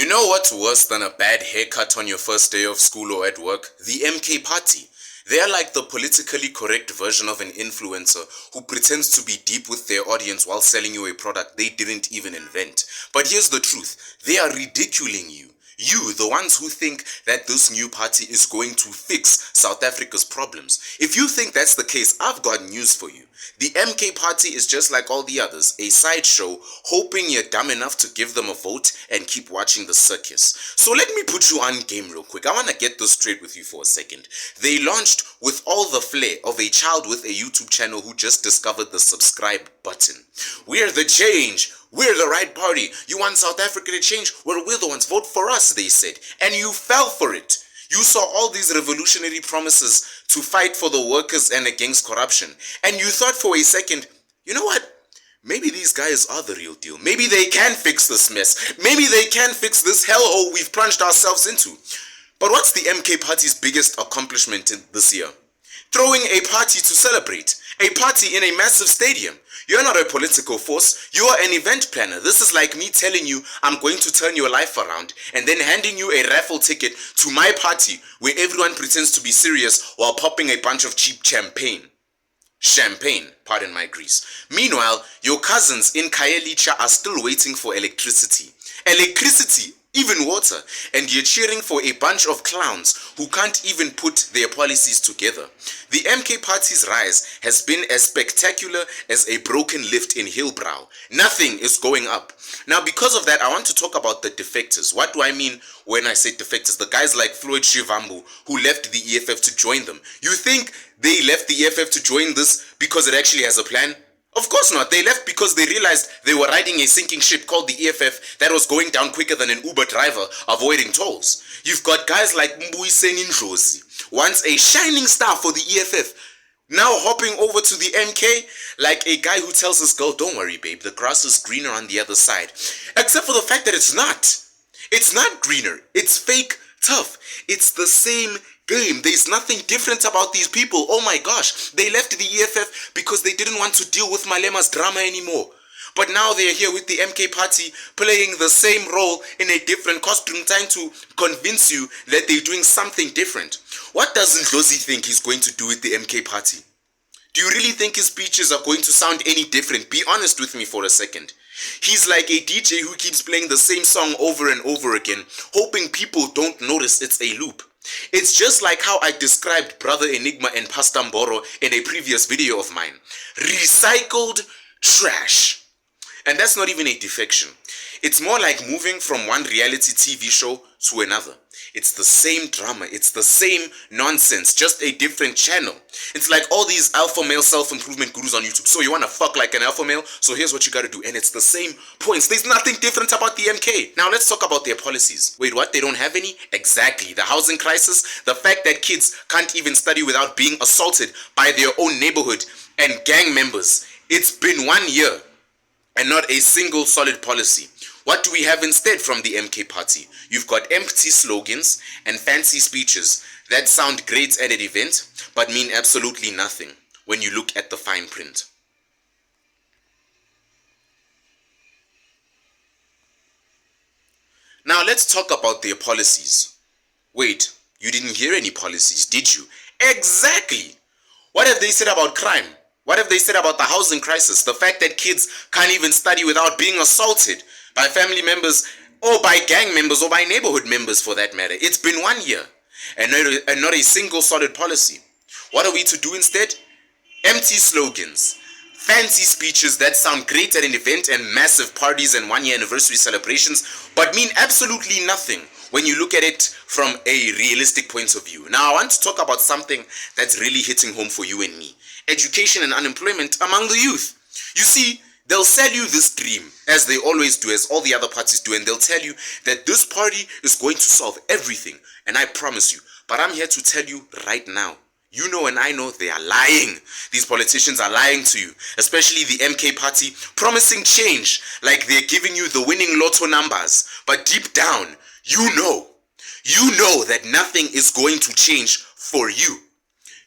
know what's worse than a bad haircut on your first day of school or at work? The MK party. They are like the politically correct version of an influencer who pretends to be deep with their audience while selling you a product they didn't even invent. But here's the truth, they are ridiculing you. You, the ones who think that this new party is going to fix South Africa's problems. If you think that's the case, I've got news for you. The MK party is just like all the others, a sideshow, hoping you're dumb enough to give them a vote and keep watching the circus. So let me put you on game real quick. I want to get this straight with you for a second. They launched with all the flair of a child with a YouTube channel who just discovered the subscribe button. We're the change. We're the right party. You want South Africa to change? Well, we're the ones. Vote for us, they said. And you fell for it. You saw all these revolutionary promises to fight for the workers and against corruption. And you thought for a second, you know what? Maybe these guys are the real deal. Maybe they can fix this mess. Maybe they can fix this hellhole we've plunged ourselves into. But what's the MK party's biggest accomplishment this year? Throwing a party to celebrate. A party in a massive stadium. You're not a political force, you are an event planner. This is like me telling you I'm going to turn your life around and then handing you a raffle ticket to my party where everyone pretends to be serious while popping a bunch of cheap champagne. Champagne, pardon my Greece. Meanwhile, your cousins in Khayelitsha are still waiting for electricity. Electricity, even water, and you're cheering for a bunch of clowns who can't even put their policies together. The MK party's rise has been as spectacular as a broken lift in Hillbrow. Nothing is going up. Now, because of that, I want to talk about the defectors. What do I mean when I say defectors? The guys like Floyd Shivambu who left the EFF to join them. You think they left the EFF to join this because it actually has a plan? Of course not. They left because they realized they were riding a sinking ship called the EFF that was going down quicker than an Uber driver avoiding tolls. You've got guys like Mbuyiseni Ndlozi, once a shining star for the EFF, now hopping over to the MK like a guy who tells his girl, don't worry babe, the grass is greener on the other side. Except for the fact that it's not. It's not greener. It's fake tough. It's the same game. There's nothing different about these people. Oh my gosh, they left the EFF because they didn't want to deal with Malema's drama anymore. But now they're here with the MK party playing the same role in a different costume, trying to convince you that they're doing something different. What does Ndlozi think he's going to do with the MK party? Do you really think his speeches are going to sound any different? Be honest with me for a second. He's like a DJ who keeps playing the same song over and over again, hoping people don't notice it's a loop. It's just like how I described Brother Enigma and Pastor Mboro in a previous video of mine. Recycled trash. And that's not even a defection. It's more like moving from one reality TV show to another. It's the same drama, it's the same nonsense, just a different channel. It's like all these alpha male self-improvement gurus on YouTube. So you want to fuck like an alpha male? So here's what you got to do. And it's the same points. There's nothing different about the MK. Now let's talk about their policies. Wait, what? They don't have any? Exactly. The housing crisis, the fact that kids can't even study without being assaulted by their own neighborhood and gang members. It's been 1 year and not a single solid policy. What do we have instead from the MK party? You've got empty slogans and fancy speeches that sound great at an event, but mean absolutely nothing when you look at the fine print. Now let's talk about their policies. Wait, you didn't hear any policies, did you? Exactly! What have they said about crime? What have they said about the housing crisis? The fact that kids can't even study without being assaulted by family members or by gang members or by neighborhood members for that matter. It's been 1 year and not a single solid policy. What are we to do instead? Empty slogans, fancy speeches that sound great at an event and massive parties and 1 year anniversary celebrations, but mean absolutely nothing when you look at it from a realistic point of view. Now I want to talk about something that's really hitting home for you and me. Education and unemployment among the youth. You see, they'll sell you this dream, as they always do, as all the other parties do, and they'll tell you that this party is going to solve everything, and I promise you. But I'm here to tell you right now, you know and I know they are lying. These politicians are lying to you, especially the MK party, promising change like they're giving you the winning lotto numbers. But deep down, you know that nothing is going to change for you.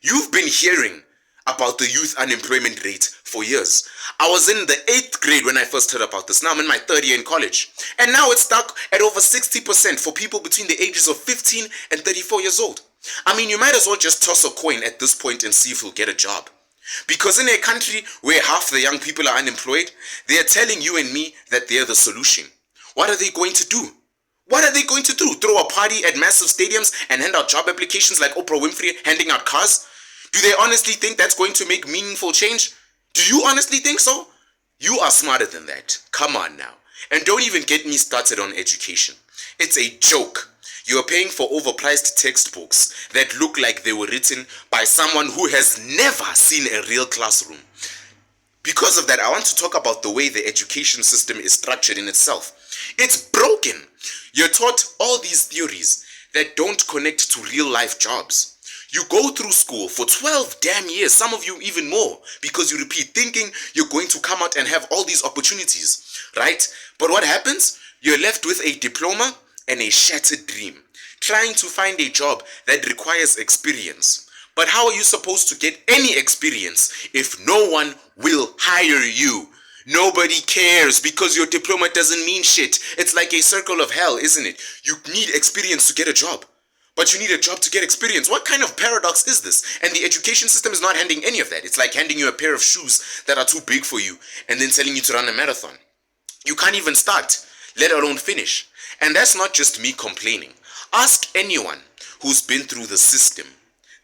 You've been hearing about the youth unemployment rate for years. I was in the 8th grade when I first heard about this. Now I'm in my 3rd year in college. And now it's stuck at over 60% for people between the ages of 15 and 34 years old. I mean, you might as well just toss a coin at this point and see if you'll get a job. Because in a country where half the young people are unemployed, they are telling you and me that they're the solution. What are they going to do? What are they going to do? Throw a party at massive stadiums and hand out job applications like Oprah Winfrey handing out cars? Do they honestly think that's going to make meaningful change? Do you honestly think so? You are smarter than that. Come on now. And don't even get me started on education. It's a joke. You are paying for overpriced textbooks that look like they were written by someone who has never seen a real classroom. Because of that, I want to talk about the way the education system is structured in itself. It's broken. You're taught all these theories that don't connect to real life jobs. You go through school for 12 damn years, some of you even more, because you repeat thinking you're going to come out and have all these opportunities, right? But what happens? You're left with a diploma and a shattered dream, trying to find a job that requires experience. But how are you supposed to get any experience if no one will hire you? Nobody cares because your diploma doesn't mean shit. It's like a circle of hell, isn't it? You need experience to get a job, but you need a job to get experience. What kind of paradox is this? And the education system is not handing any of that. It's like handing you a pair of shoes that are too big for you and then telling you to run a marathon. You can't even start, let alone finish. And that's not just me complaining. Ask anyone who's been through the system.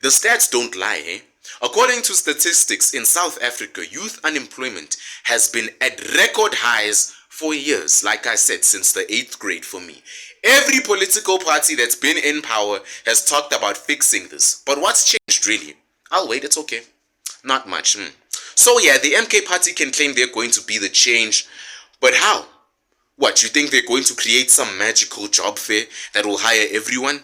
The stats don't lie, eh? According to statistics in South Africa, youth unemployment has been at record highs for years, like I said, since the 8th grade for me. Every political party that's been in power has talked about fixing this. But what's changed really? I'll wait, it's okay. Not much. So yeah, the MK party can claim they're going to be the change, but how? What, you think they're going to create some magical job fair that will hire everyone?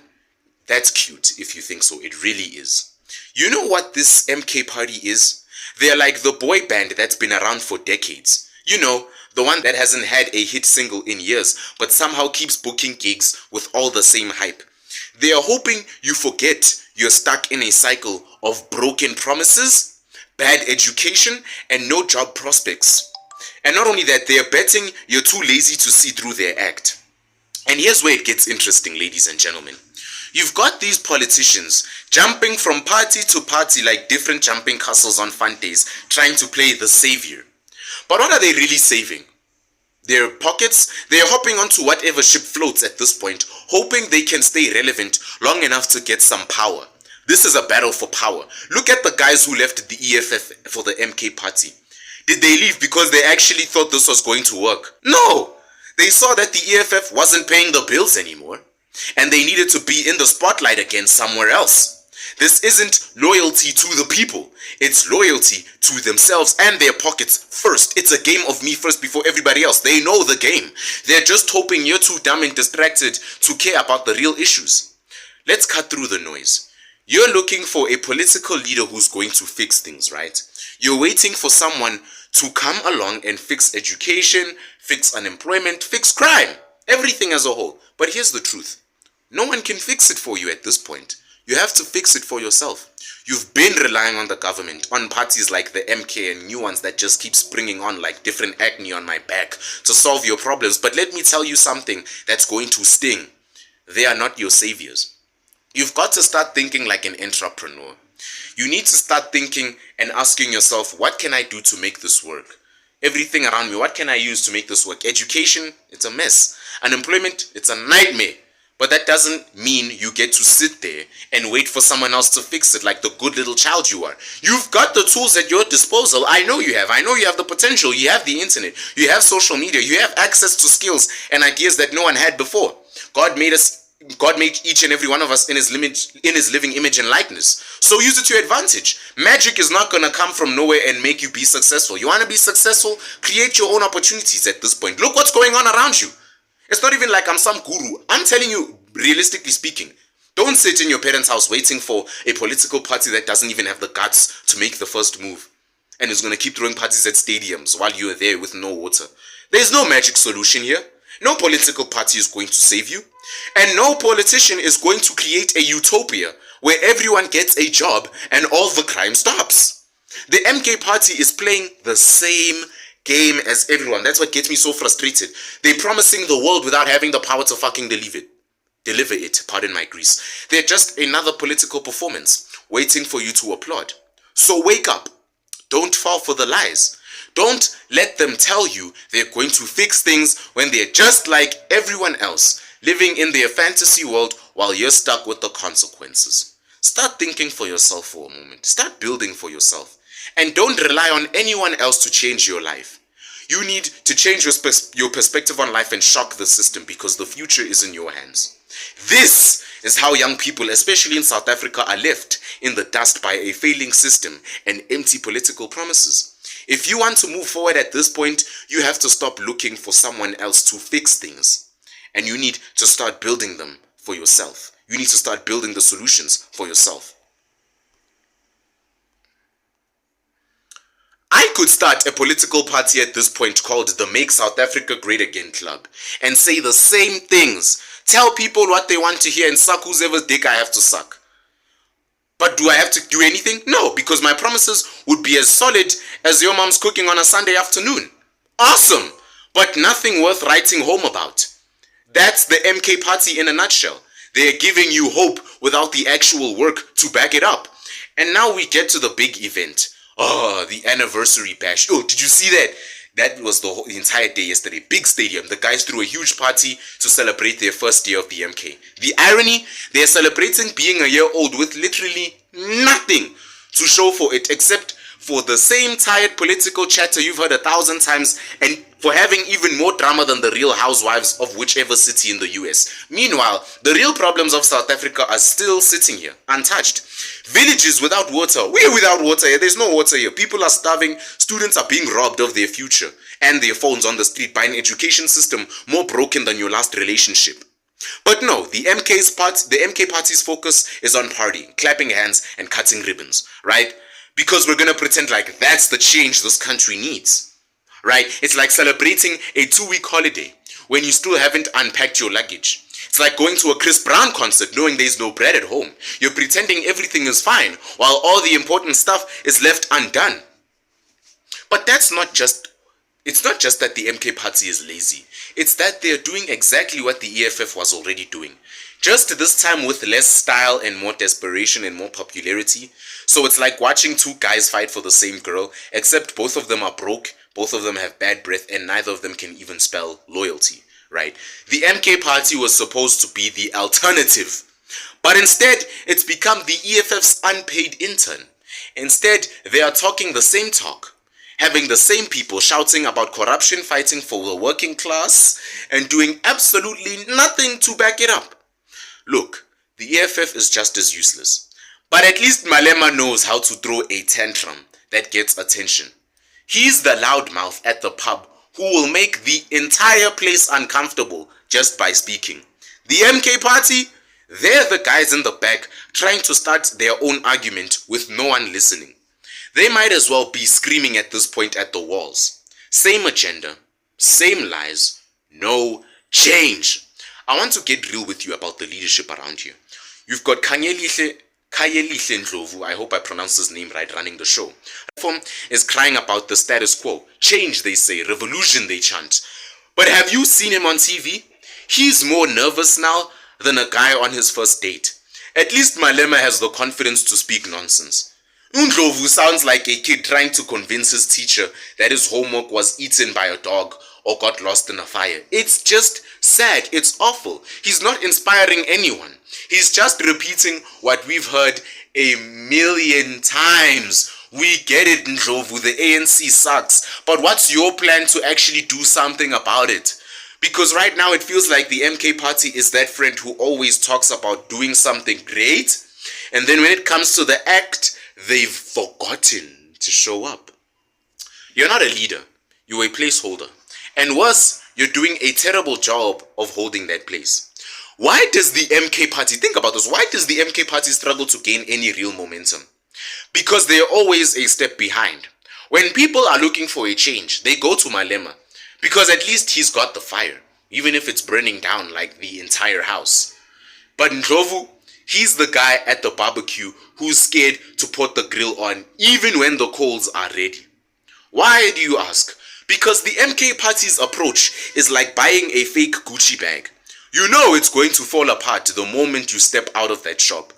That's cute if you think so. It really is. You know what this MK party is? They're like the boy band that's been around for decades. You know, the one that hasn't had a hit single in years, but somehow keeps booking gigs with all the same hype. They are hoping you forget you're stuck in a cycle of broken promises, bad education, and no job prospects. And not only that, they are betting you're too lazy to see through their act. And here's where it gets interesting, ladies and gentlemen. You've got these politicians jumping from party to party like different jumping castles on fun days, trying to play the savior. But what are they really saving? Their pockets? They are hopping onto whatever ship floats at this point, hoping they can stay relevant long enough to get some power. This is a battle for power. Look at the guys who left the EFF for the MK party. Did they leave because they actually thought this was going to work? No! They saw that the EFF wasn't paying the bills anymore, and they needed to be in the spotlight again somewhere else. This isn't loyalty to the people. It's loyalty to themselves and their pockets first. It's a game of me first before everybody else. They know the game. They're just hoping you're too dumb and distracted to care about the real issues. Let's cut through the noise. You're looking for a political leader who's going to fix things, right? You're waiting for someone to come along and fix education, fix unemployment, fix crime, everything as a whole. But here's the truth. No one can fix it for you at this point. You have to fix it for yourself. You've been relying on the government, on parties like the MK and new ones that just keep springing on like different acne on my back to solve your problems. But let me tell you something that's going to sting. They are not your saviors. You've got to start thinking like an entrepreneur. You need to start thinking and asking yourself, what can I do to make this work? Everything around me, what can I use to make this work? Education, it's a mess. Unemployment, it's a nightmare. But that doesn't mean you get to sit there and wait for someone else to fix it like the good little child you are. You've got the tools at your disposal. I know you have. I know you have the potential. You have the internet. You have social media. You have access to skills and ideas that no one had before. God made each and every one of us in his living image and likeness. So use it to your advantage. Magic is not going to come from nowhere and make you be successful. You want to be successful? Create your own opportunities at this point. Look what's going on around you. It's not even like I'm some guru. I'm telling you, realistically speaking, don't sit in your parents' house waiting for a political party that doesn't even have the guts to make the first move and is going to keep throwing parties at stadiums while you're there with no water. There's no magic solution here. No political party is going to save you. And no politician is going to create a utopia where everyone gets a job and all the crime stops. The MK party is playing the same game as everyone. That's what gets me so frustrated. They're promising the world without having the power to fucking deliver it, pardon my Greece. They're just another political performance waiting for you to applaud. So wake up. Don't fall for the lies. Don't let them tell you they're going to fix things when they're just like everyone else, living in their fantasy world while you're stuck with the consequences. Start thinking for yourself for a moment. Start building for yourself. And don't rely on anyone else to change your life. You need to change your perspective on life and shock the system, because the future is in your hands. This is how young people, especially in South Africa, are left in the dust by a failing system and empty political promises. If you want to move forward at this point, you have to stop looking for someone else to fix things. And you need to start building them for yourself. You need to start building the solutions for yourself. I could start a political party at this point called the Make South Africa Great Again Club and say the same things. Tell people what they want to hear and suck whoever's dick I have to suck. But do I have to do anything? No, because my promises would be as solid as your mom's cooking on a Sunday afternoon. Awesome, but nothing worth writing home about. That's the MK party in a nutshell. They're giving you hope without the actual work to back it up. And now we get to the big event. Oh, the anniversary bash. Oh, did you see that? That was the entire day yesterday. Big stadium. The guys threw a huge party to celebrate their first year of the MK. The irony, they're celebrating being a year old with literally nothing to show for it except for the same tired political chatter you've heard 1,000 times, and for having even more drama than the real housewives of whichever city in the US. Meanwhile, the real problems of South Africa are still sitting here, untouched. Villages without water. We're without water here. There's no water here. People are starving. Students are being robbed of their future and their phones on the street by an education system more broken than your last relationship. But no, the MK party's focus is on partying, clapping hands, and cutting ribbons, right? Because we're gonna pretend like that's the change this country needs, right? It's like celebrating a 2-week holiday when you still haven't unpacked your luggage. It's like going to a Chris Brown concert knowing there's no bread at home. You're pretending everything is fine while all the important stuff is left undone. But it's not just that the MK party is lazy. It's that they're doing exactly what the EFF was already doing. Just this time with less style and more desperation and more popularity. So it's like watching two guys fight for the same girl, except both of them are broke, both of them have bad breath, and neither of them can even spell loyalty, right? The MK party was supposed to be the alternative, but instead it's become the EFF's unpaid intern. Instead, they are talking the same talk, having the same people shouting about corruption, fighting for the working class, and doing absolutely nothing to back it up. Look, the EFF is just as useless. But at least Malema knows how to throw a tantrum that gets attention. He's the loudmouth at the pub who will make the entire place uncomfortable just by speaking. The MK party, they're the guys in the back trying to start their own argument with no one listening. They might as well be screaming at this point at the walls. Same agenda, same lies, no change. I want to get real with you about the leadership around here. You've got Kayelihle Ndlovu, I hope I pronounced his name right, running the show. Reform is crying about the status quo. Change, they say. Revolution, they chant. But have you seen him on TV? He's more nervous now than a guy on his first date. At least Malema has the confidence to speak nonsense. Ndlovu sounds like a kid trying to convince his teacher that his homework was eaten by a dog or got lost in a fire. It's just sad. It's awful. He's not inspiring anyone. He's just repeating what we've heard a million times. We get it, Ndlovu. The ANC sucks. But what's your plan to actually do something about it? Because right now it feels like the MK party is that friend who always talks about doing something great, and then when it comes to the act, they've forgotten to show up. You're not a leader. You're a placeholder. And worse, you're doing a terrible job of holding that place. Why does the MK party, think about this, why does the MK party struggle to gain any real momentum? Because they're always a step behind. When people are looking for a change, they go to Malema, because at least he's got the fire, even if it's burning down like the entire house. But Ndlovu, He's the guy at the barbecue who's scared to put the grill on even when the coals are ready. Why do you ask? Because the MK Party's approach is like buying a fake Gucci bag. You know it's going to fall apart the moment you step out of that shop.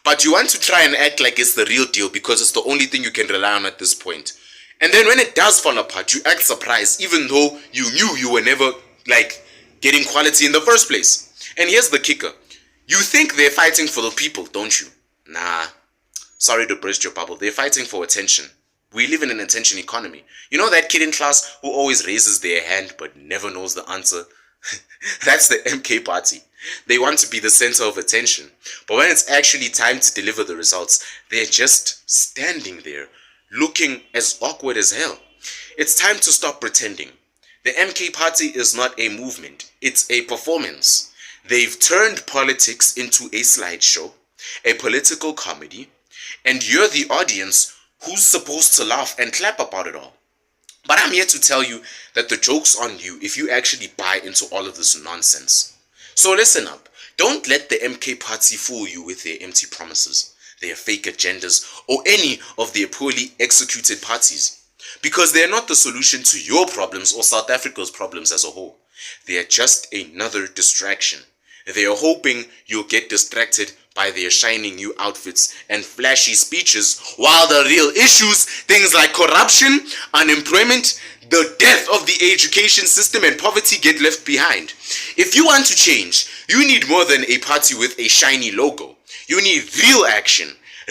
But you want to try and act like it's the real deal because it's the only thing you can rely on at this point. And then when it does fall apart, you act surprised even though you knew you were never getting quality in the first place. And here's the kicker. You think they're fighting for the people, don't you? Nah. Sorry to burst your bubble. They're fighting for attention. We live in an attention economy. You know that kid in class who always raises their hand but never knows the answer? That's the MK Party. They want to be the center of attention. But when it's actually time to deliver the results, they're just standing there, looking as awkward as hell. It's time to stop pretending. The MK Party is not a movement. It's a performance. They've turned politics into a slideshow, a political comedy, and you're the audience who's supposed to laugh and clap about it all. But I'm here to tell you that the joke's on you if you actually buy into all of this nonsense. So listen up. Don't let the MK Party fool you with their empty promises, their fake agendas, or any of their poorly executed parties. Because they're not the solution to your problems or South Africa's problems as a whole. They're just another distraction. They're hoping you'll get distracted by their shiny new outfits and flashy speeches, while the real issues, things like corruption, unemployment, the death of the education system, and poverty get left behind. If you want to change, you need more than a party with a shiny logo. You need real action,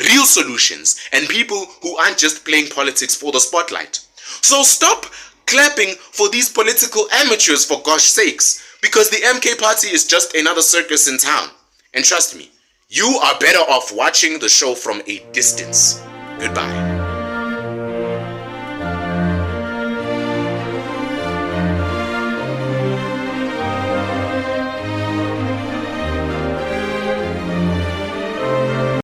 real solutions, and people who aren't just playing politics for the spotlight. So stop clapping for these political amateurs, for gosh sakes, because the MK Party is just another circus in town. And trust me, you are better off watching the show from a distance. Goodbye.